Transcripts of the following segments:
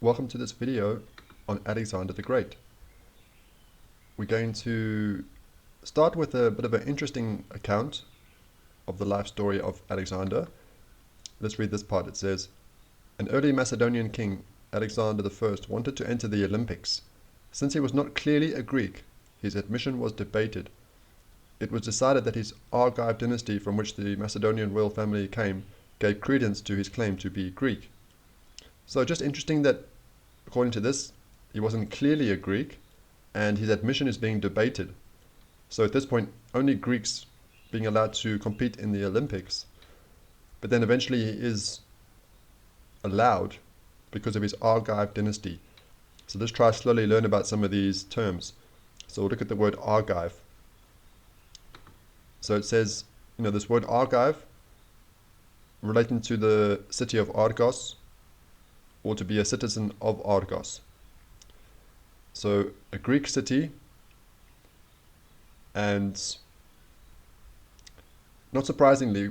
Welcome to this video on Alexander the Great. We're going to start with a bit of an interesting account of the life story of Alexander. Let's read this part. It says, an early Macedonian king, Alexander I, wanted to enter the Olympics. Since he was not clearly a Greek, his admission was debated. It was decided that his Argive dynasty, from which the Macedonian royal family came, gave credence to his claim to be Greek. So just interesting that, according to this, he wasn't clearly a Greek, and his admission is being debated. So at this point, only Greeks being allowed to compete in the Olympics. But then eventually he is allowed because of his Argive dynasty. So let's try to slowly learn about some of these terms. So we'll look at the word Argive. So it says, this word Argive, relating to the city of Argos, or to be a citizen of Argos. So a Greek city, and not surprisingly,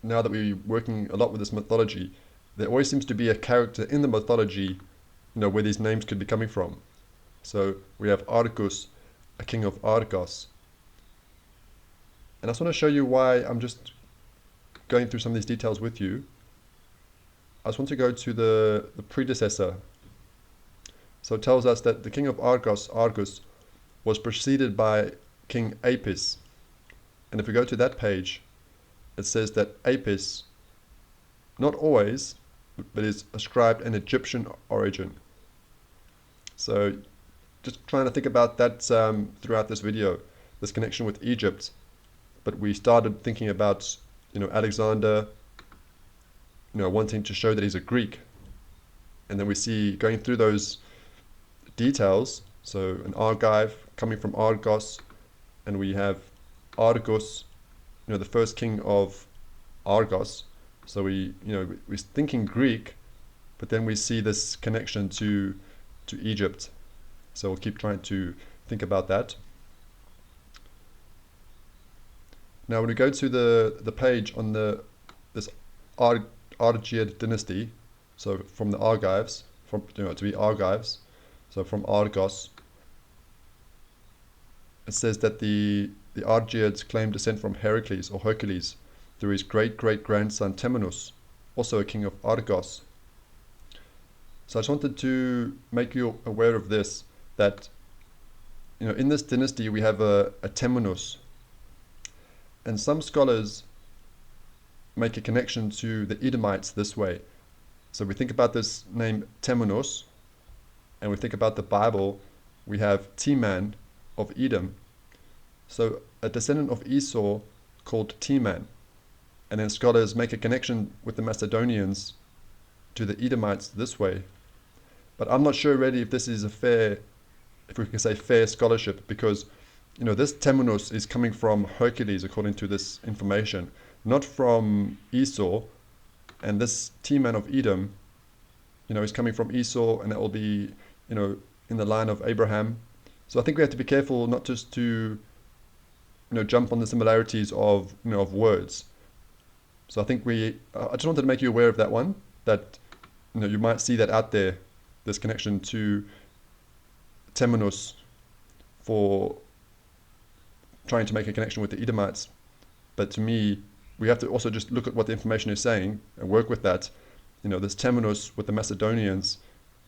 now that we're working a lot with this mythology, there always seems to be a character in the mythology, where these names could be coming from. So we have Argus, a king of Argos. And I just want to show you why I'm just going through some of these details with you. I just want to go to the predecessor. So it tells us that the king of Argos, was preceded by King Apis. And if we go to that page, it says that Apis, not always, but is ascribed an Egyptian origin. So just trying to think about that throughout this video, this connection with Egypt. But we started thinking about, Alexander, wanting to show that he's a Greek. And then we see going through those details, so an Argive coming from Argos, and we have Argus, the first king of Argos. So we're thinking Greek, but then we see this connection to Egypt. So we'll keep trying to think about that. Now when we go to the page on this Argead dynasty, so from the Argives, to be Argives, so from Argos, it says that the Argeads claim descent from Heracles or Hercules through his great-great-grandson Temenus, also a king of Argos. So I just wanted to make you aware of this, that in this dynasty we have a Temenus, and some scholars make a connection to the Edomites this way. So we think about this name Temenus, and we think about the Bible, we have Teman of Edom. So a descendant of Esau called Teman. And then scholars make a connection with the Macedonians to the Edomites this way. But I'm not sure really if this is if we can say fair scholarship, because this Temenus is coming from Hercules according to this information, not from Esau. And this Teman of Edom, is coming from Esau, and that will be, in the line of Abraham. So I think we have to be careful not just to, jump on the similarities of, of words. So I think I just wanted to make you aware of that one, that, you might see that out there, this connection to Temenus for trying to make a connection with the Edomites. But to me, we have to also just look at what the information is saying and work with that. This Temenus with the Macedonians,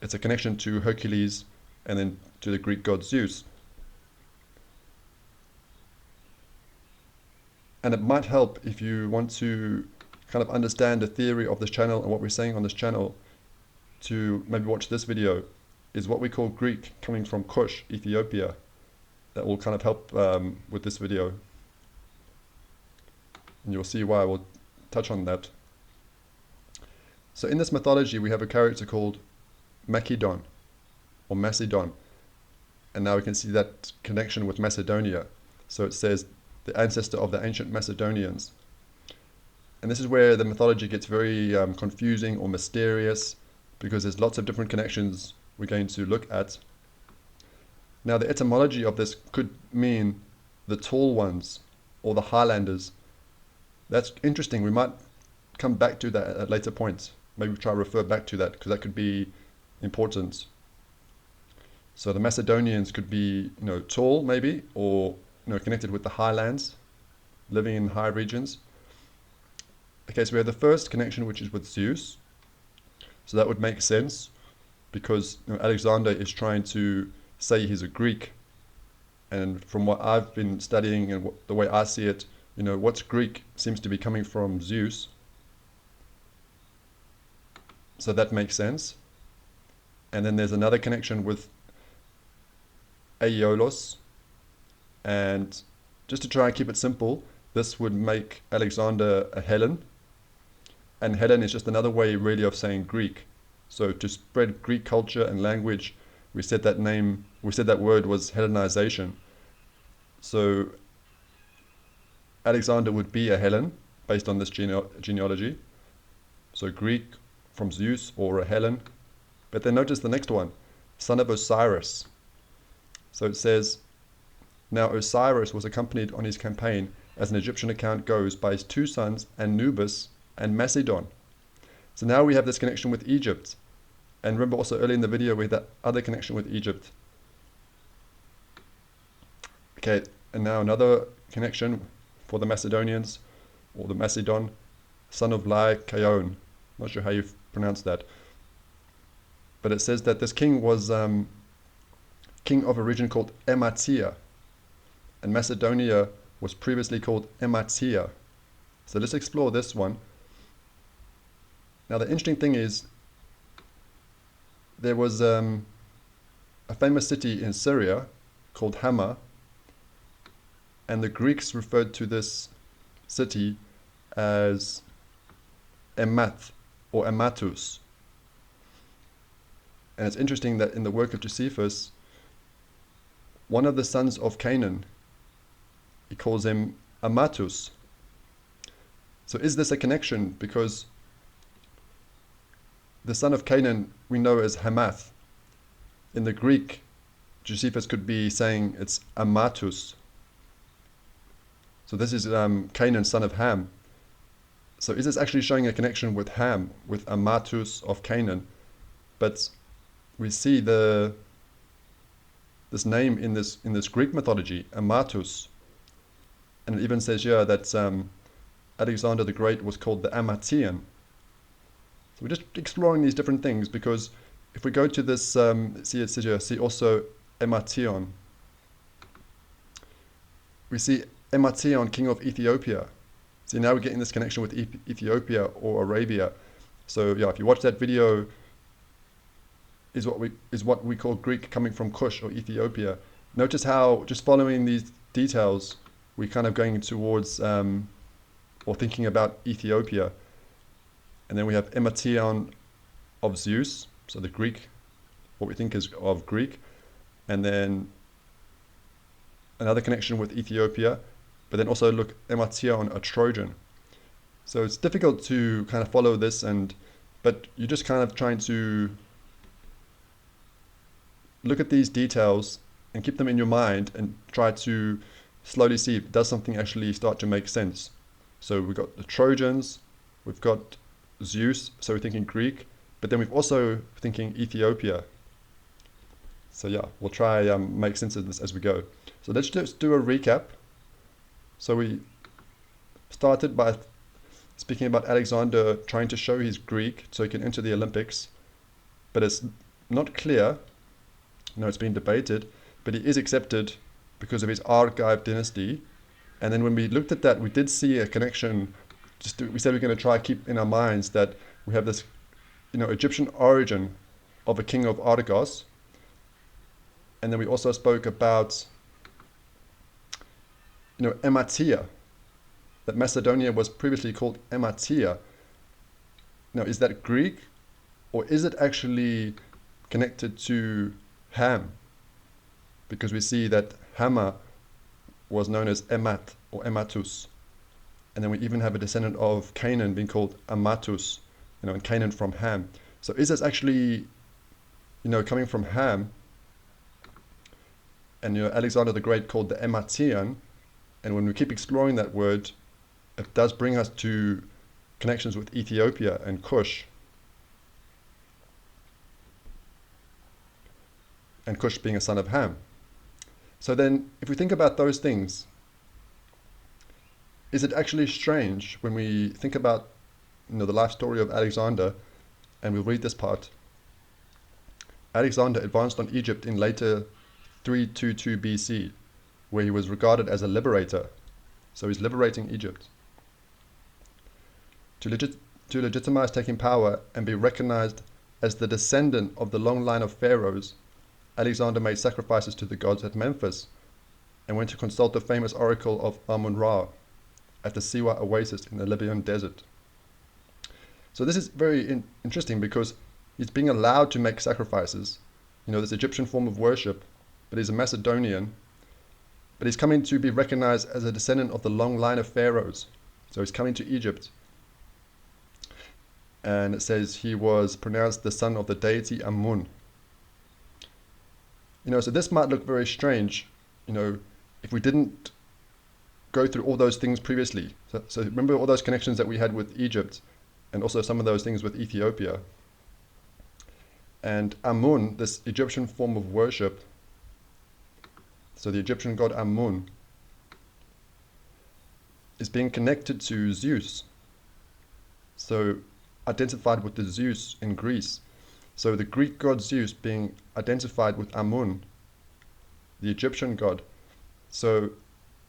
it's a connection to Hercules and then to the Greek god Zeus. And it might help if you want to kind of understand the theory of this channel and what we're saying on this channel, to maybe watch this video, is what we call Greek coming from Cush, Ethiopia. That will kind of help with this video. And you'll see why. We'll touch on that. So in this mythology, we have a character called Macedon, or Macedon. And now we can see that connection with Macedonia. So it says the ancestor of the ancient Macedonians. And this is where the mythology gets very confusing or mysterious, because there's lots of different connections we're going to look at. Now the etymology of this could mean the tall ones or the highlanders. That's interesting. We might come back to that at a later point. Maybe try to refer back to that, because that could be important. So the Macedonians could be, tall maybe, or connected with the highlands, living in high regions. Okay, so we have the first connection, which is with Zeus. So that would make sense because Alexander is trying to say he's a Greek. And from what I've been studying and the way I see it, what's Greek seems to be coming from Zeus. So that makes sense. And then there's another connection with Aiolos. And just to try and keep it simple, this would make Alexander a Hellen. And Hellen is just another way really of saying Greek. So to spread Greek culture and language, we said that word was Hellenization. So Alexander would be a Hellen based on this genealogy. So Greek from Zeus or a Hellen. But then notice the next one, son of Osiris. So it says, now Osiris was accompanied on his campaign, as an Egyptian account goes, by his two sons, Anubis and Macedon. So now we have this connection with Egypt. And remember also early in the video we had that other connection with Egypt. Okay, and now another connection for the Macedonians, or the Macedon, son of Lycaon. Not sure how you pronounce that. But it says that this king was king of a region called Ematia. And Macedonia was previously called Ematia. So let's explore this one. Now the interesting thing is, there was a famous city in Syria called Hama, and the Greeks referred to this city as Emath or Amatus. And it's interesting that in the work of Josephus, one of the sons of Canaan, he calls him Amatus. So is this a connection? Because the son of Canaan we know as Hamath. In the Greek, Josephus could be saying it's Amatus. So this is Canaan, son of Ham. So is this actually showing a connection with Ham, with Amatus of Canaan? But we see this name in this Greek mythology, Amatus, and it even says here that Alexander the Great was called the Amatian. So we're just exploring these different things, because if we go to this, see it says here, see also Emation. We see Emation, king of Ethiopia. See, now we're getting this connection with Ethiopia or Arabia. So yeah, if you watch that video, is what we call Greek coming from Cush or Ethiopia. Notice how just following these details, we're kind of going towards or thinking about Ethiopia. And then we have Emation of Zeus, so the Greek, what we think is of Greek. And then another connection with Ethiopia, but then also look, Emation, a Trojan. So it's difficult to kind of follow this, but you're just kind of trying to look at these details and keep them in your mind and try to slowly see if does something actually start to make sense. So we've got the Trojans, we've got Zeus, so we're thinking Greek, but then we've also thinking Ethiopia. So yeah, we'll try make sense of this as we go. So let's just do a recap. So we started by speaking about Alexander trying to show he's Greek so he can enter the Olympics, but it's not clear. No, it's been debated, but he is accepted because of his Argive dynasty. And then when we looked at that, we did see a connection. We said we're going to try to keep in our minds that we have this, Egyptian origin of a king of Argos. And then we also spoke about, Ematia, that Macedonia was previously called Ematia. Now, is that Greek, or is it actually connected to Ham? Because we see that Hama was known as Emat or Ematus. And then we even have a descendant of Canaan being called Amatus, and Canaan from Ham. So is this actually, coming from Ham? And Alexander the Great called the Ematian. And when we keep exploring that word, it does bring us to connections with Ethiopia and Cush. and Cush being a son of Ham. So then, if we think about those things, is it actually strange when we think about the life story of Alexander, and we'll read this part? Alexander advanced on Egypt in later 322 BC, where he was regarded as a liberator. So he's liberating Egypt. To legitimize taking power and be recognized as the descendant of the long line of pharaohs, Alexander made sacrifices to the gods at Memphis and went to consult the famous oracle of Amun-Ra at the Siwa oasis in the Libyan desert. So this is very interesting because he's being allowed to make sacrifices, this Egyptian form of worship, but he's a Macedonian, but he's coming to be recognized as a descendant of the long line of pharaohs. So he's coming to Egypt, and it says he was pronounced the son of the deity Amun. So this might look very strange, if we didn't go through all those things previously. So remember all those connections that we had with Egypt, and also some of those things with Ethiopia. And Amun, this Egyptian form of worship, so the Egyptian god Amun, is being connected to Zeus. So identified with the Zeus in Greece. So the Greek god Zeus being identified with Amun, the Egyptian god. So,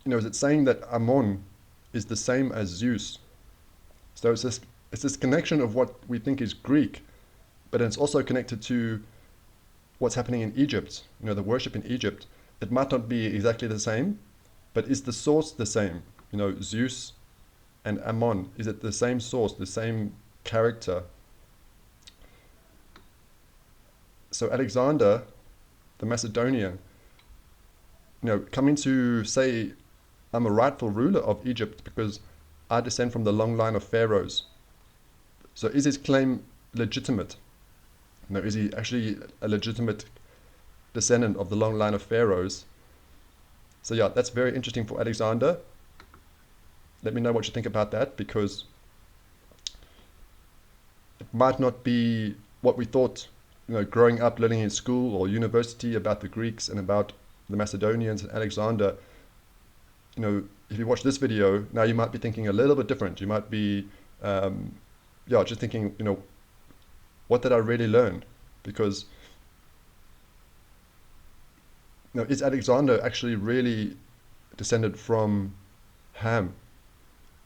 is it saying that Amun is the same as Zeus? So it's this connection of what we think is Greek, but it's also connected to what's happening in Egypt, the worship in Egypt. It might not be exactly the same, but is the source the same? Zeus and Ammon, is it the same source, the same character? So Alexander, the Macedonian, coming to say, I'm a rightful ruler of Egypt because I descend from the long line of pharaohs. So is his claim legitimate? Is he actually a legitimate descendant of the long line of pharaohs? So yeah, that's very interesting for Alexander. Let me know what you think about that, because it might not be what we thought, growing up, learning in school or university about the Greeks and about the Macedonians and Alexander. If you watch this video, now you might be thinking a little bit different. You might be, just thinking, what did I really learn? Because, is Alexander actually really descended from Ham?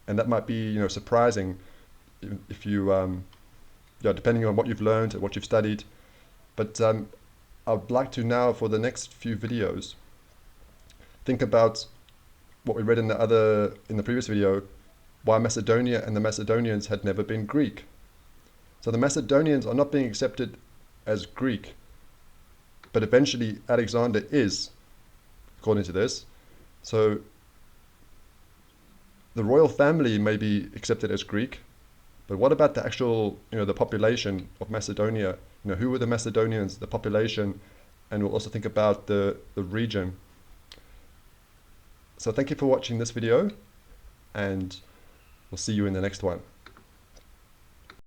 And that might be, surprising if you, depending on what you've learned and what you've studied. But I would like to now, for the next few videos, think about what we read in the previous video, why Macedonia and the Macedonians had never been Greek. So the Macedonians are not being accepted as Greek, but eventually Alexander is, according to this. So the royal family may be accepted as Greek, but what about the actual, the population of Macedonia? Who were the Macedonians, the population, and we'll also think about the region. So thank you for watching this video, and we'll see you in the next one.